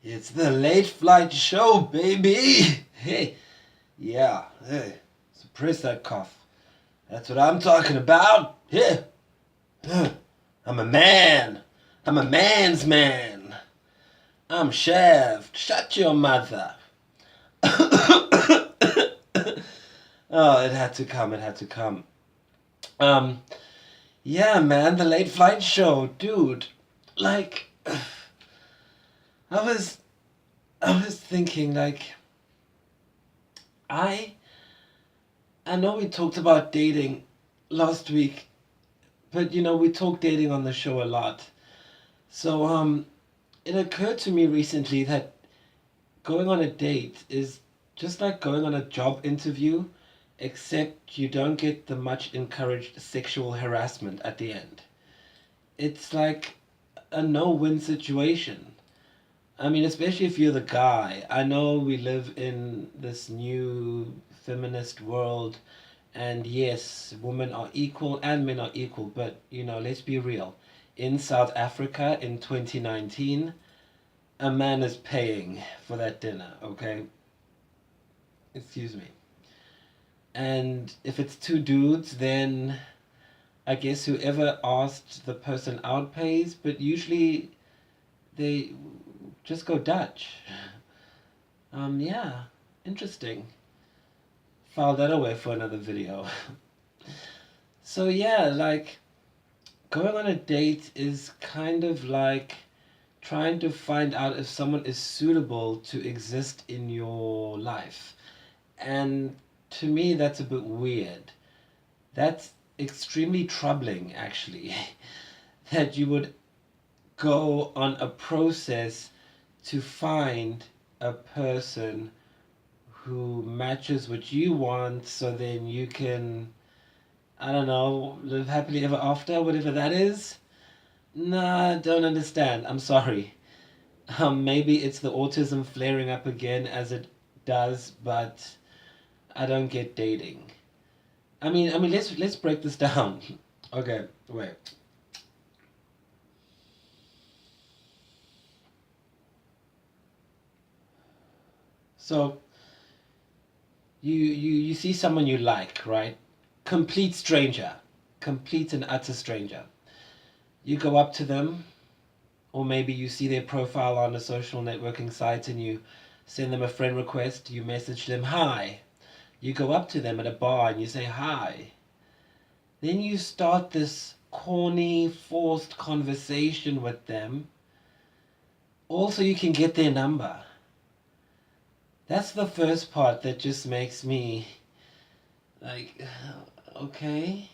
It's the late flight show, baby. Hey, yeah, hey, suppress that cough. That's what I'm talking about. Yeah, I'm a man. I'm a man's man. I'm Shaft. Shut your mother. Oh, it had to come. It had to come. Um, yeah, man, the late flight show, dude. Like, I was, I was thinking, like, I I know we talked about dating last week, but we talk dating on the show a lot. So it occurred to me recently that going on a date is just like going on a job interview, except you don't get the much encouraged sexual harassment at the end. It's like a no-win situation. I mean, especially if you're the guy. I know we live in this new feminist world. And yes, women are equal and men are equal, but let's be real. In South Africa in 2019, a man is paying for that dinner, okay? Excuse me. And if it's two dudes, then I guess whoever asked the person out pays, but usually they just go Dutch. Yeah, interesting. File that away for another video. So yeah, like going on a date is kind of like trying to find out if someone is suitable to exist in your life. And to me, that's a bit weird. That's extremely troubling, actually, that you would go on a process to find a person who matches what you want so then you can, I don't know, live happily ever after, whatever that is. Nah, don't understand. I'm sorry. Maybe it's the autism flaring up again as it does, but I don't get dating. I mean, let's break this down. Okay, wait. So you see someone you like, right? Complete stranger, complete and utter stranger. You go up to them, or maybe you see their profile on a social networking site and you send them a friend request. You message them hi. You go up to them at a bar and you say hi. Then you start this corny, forced conversation with them. Also, you can get their number. That's the first part that just makes me like, okay.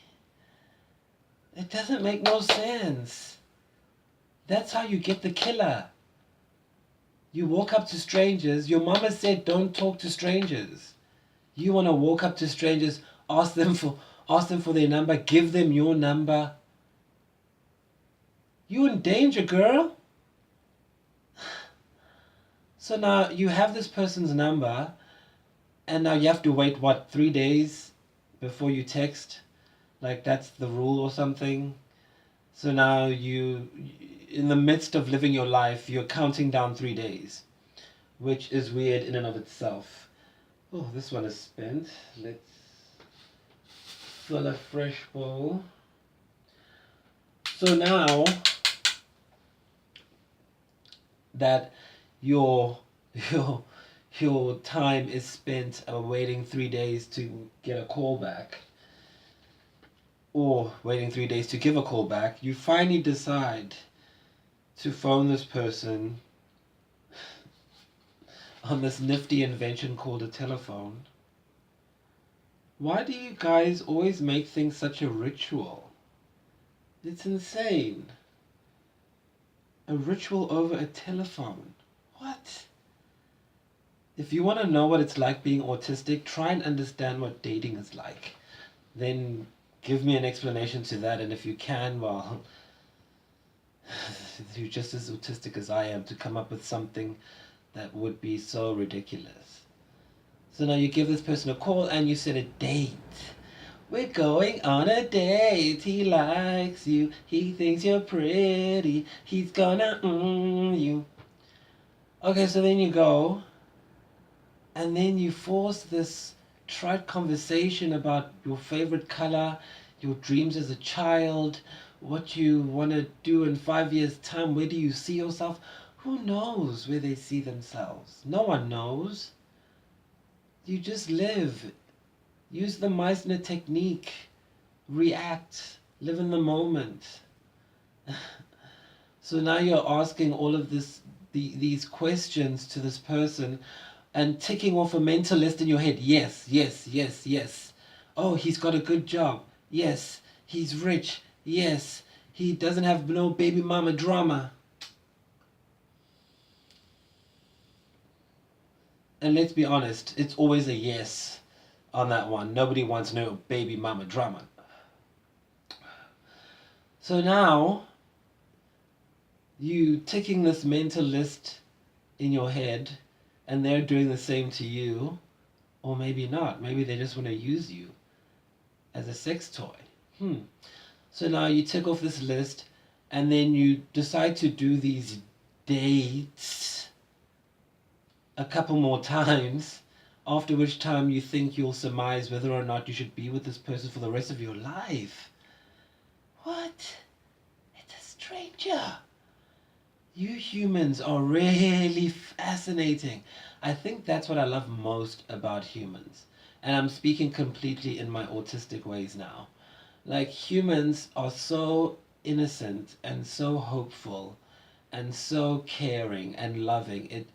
It doesn't make no sense. That's how you get the killer. You walk up to strangers. Your mama said don't talk to strangers. You want to walk up to strangers, ask them for their number, give them your number. You in danger, girl. So now you have this person's number, and now you have to wait, what, 3 days before you text? Like that's the rule or something? So now in the midst of living your life, you're counting down 3 days, which is weird in and of itself. Oh, this one is spent. Let's fill a fresh bowl. So now that your your your time is spent waiting 3 days to get a call back, or waiting 3 days to give a call back, you finally decide to phone this person on this nifty invention called a telephone. Why do you guys always make things such a ritual? It's insane. A ritual over a telephone. What? If you want to know what it's like being autistic, try and understand what dating is like. Then give me an explanation to that, and if you can, well, you're just as autistic as I am to come up with something that would be so ridiculous. So now you give this person a call and you set a date. We're going on a date. He likes you. He thinks you're pretty. He's gonna you. Okay, so then you go, and then you force this trite conversation about your favorite color, your dreams as a child, what you want to do in 5 years' time, where do you see yourself? Who knows where they see themselves? No one knows. You just live. Use the Meissner technique. React. Live in the moment. So now you're asking all of these questions to this person and ticking off a mental list in your head. Yes, yes, yes, yes. Oh, he's got a good job. Yes. He's rich. Yes. He doesn't have no baby mama drama. And let's be honest, it's always a yes on that one. Nobody wants no baby mama drama. So now you ticking this mental list in your head and they're doing the same to you, or maybe not. Maybe they just want to use you as a sex toy. So now you tick off this list and then you decide to do these dates a couple more times, after which time you think you'll surmise whether or not you should be with this person for the rest of your life. What? It's a stranger. You humans are really fascinating. I think that's what I love most about humans. And I'm speaking completely in my autistic ways now. Like, humans are so innocent and so hopeful and so caring and loving.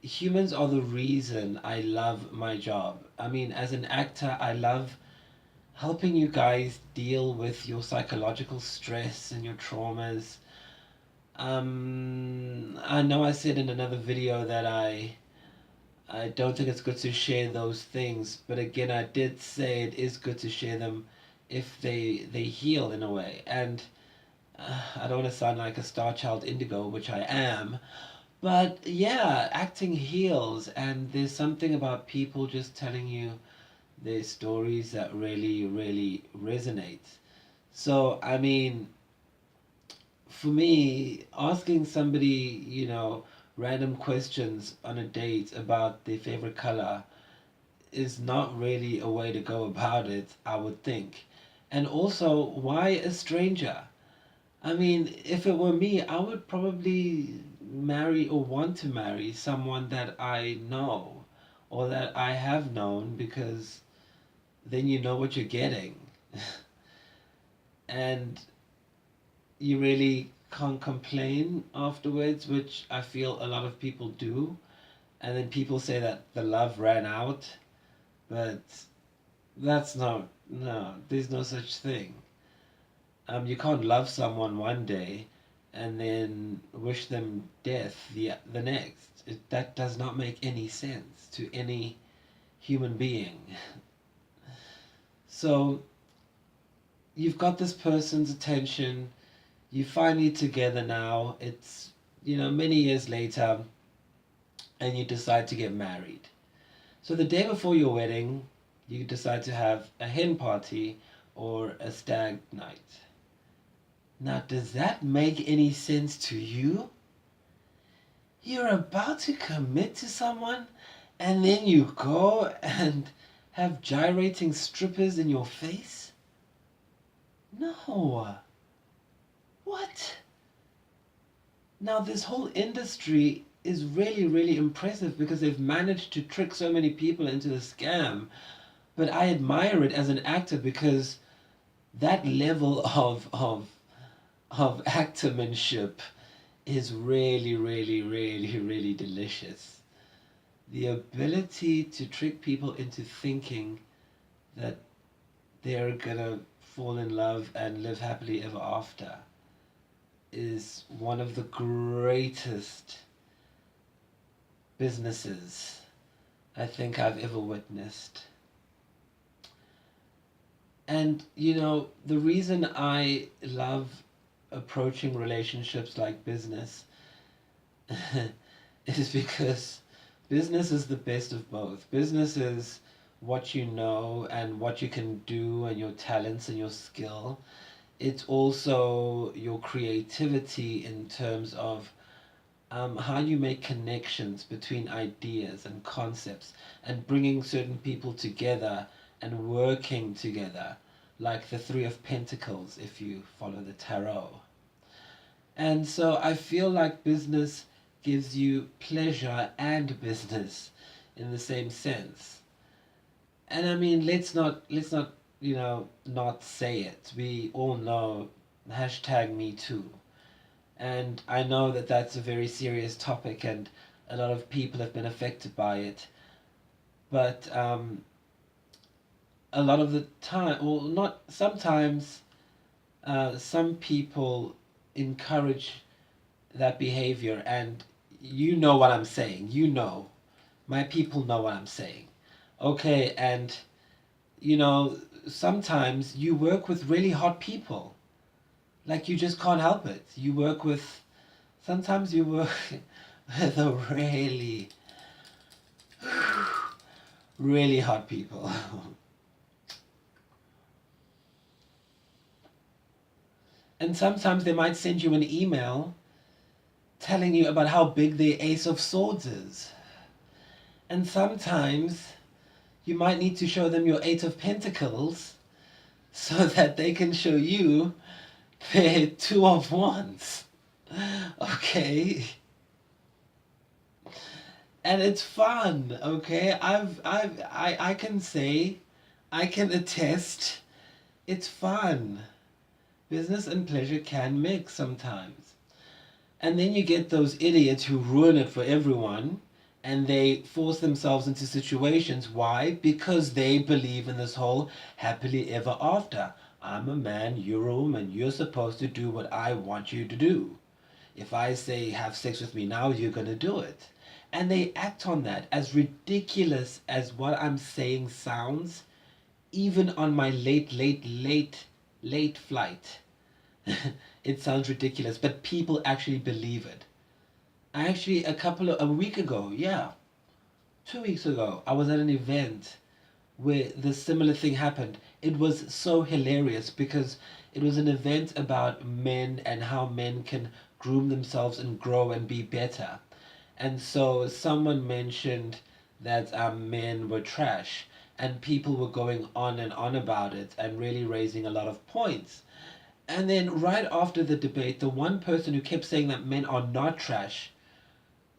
Humans are the reason I love my job. I mean, as an actor, I love helping you guys deal with your psychological stress and your traumas. I know I said in another video that I don't think it's good to share those things, but again, I did say it is good to share them if they heal in a way. And I don't want to sound like a star child indigo, which I am, but yeah, acting heals, and there's something about people just telling you their stories that really, really resonate. So, I mean, for me, asking somebody, random questions on a date about their favorite color is not really a way to go about it, I would think. And also, why a stranger? I mean, if it were me, I would probably marry or want to marry someone that I know or that I have known, because then you know what you're getting. And you really can't complain afterwards, which I feel a lot of people do. And then people say that the love ran out, but that's not, no, there's no such thing. You can't love someone one day and then wish them death the next. That does not make any sense to any human being. So you've got this person's attention, you finally together now, it's, many years later, and you decide to get married. So the day before your wedding, you decide to have a hen party or a stag night. Now, does that make any sense to you? You're about to commit to someone, and then you go and have gyrating strippers in your face? No. What? Now, this whole industry is really, really impressive because they've managed to trick so many people into the scam. But I admire it as an actor because that level of actormanship is really, really, really, really delicious. The ability to trick people into thinking that they're gonna fall in love and live happily ever after is one of the greatest businesses I think I've ever witnessed. And the reason I love approaching relationships like business is because business is the best of both. Business is what you know and what you can do and your talents and your skill. It's also your creativity in terms of how you make connections between ideas and concepts and bringing certain people together and working together, like the Three of Pentacles, if you follow the tarot. And so I feel like business gives you pleasure and business in the same sense. And I mean, let's not not say it. We all know hashtag me too. And I know that that's a very serious topic and a lot of people have been affected by it. But a lot of the time, well, not sometimes, some people encourage that behavior, and you know what I'm saying. You know, my people know what I'm saying. Okay, and you know, sometimes you work with really hot people. Like you just can't help it. You work with, sometimes you work with a really hot people. And sometimes they might send you an email telling you about how big the Ace of Swords is. And sometimes you might need to show them your Eight of Pentacles so that they can show you their Two of Wands. Okay? And it's fun, okay? I can say, I can attest, it's fun. Business and pleasure can mix sometimes. And then you get those idiots who ruin it for everyone and they force themselves into situations. Why? Because they believe in this whole happily ever after. I'm a man, you're a woman, you're supposed to do what I want you to do. If I say have sex with me now, you're going to do it. And they act on that. As ridiculous as what I'm saying sounds, even on my late flight, it sounds ridiculous, but people actually believe it. Actually, a week ago, yeah, 2 weeks ago, I was at an event where the similar thing happened. It was so hilarious because it was an event about men and how men can groom themselves and grow and be better. And so someone mentioned that men were trash, and people were going on and on about it and really raising a lot of points. And then right after the debate, the one person who kept saying that men are not trash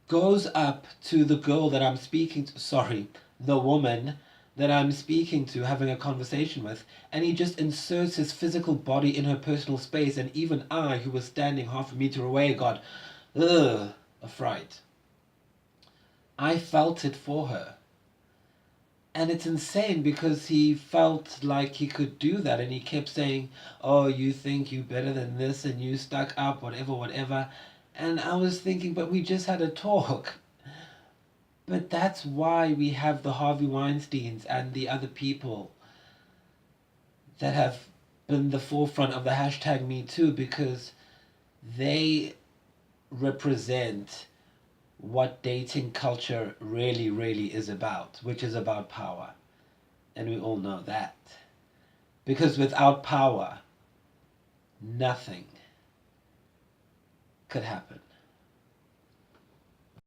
goes up to the girl that I'm speaking to, sorry, the woman that I'm speaking to, having a conversation with, and he just inserts his physical body in her personal space, and even I, who was standing half a meter away, got, ugh, a fright. I felt it for her. And it's insane because he felt like he could do that, and he kept saying, oh, you think you better than this and you stuck up, whatever, whatever. And I was thinking, but we just had a talk. But that's why we have the Harvey Weinsteins and the other people that have been the forefront of the hashtag Me Too, because they represent what dating culture really, really is about, which is about power. And we all know that. Because without power, nothing could happen.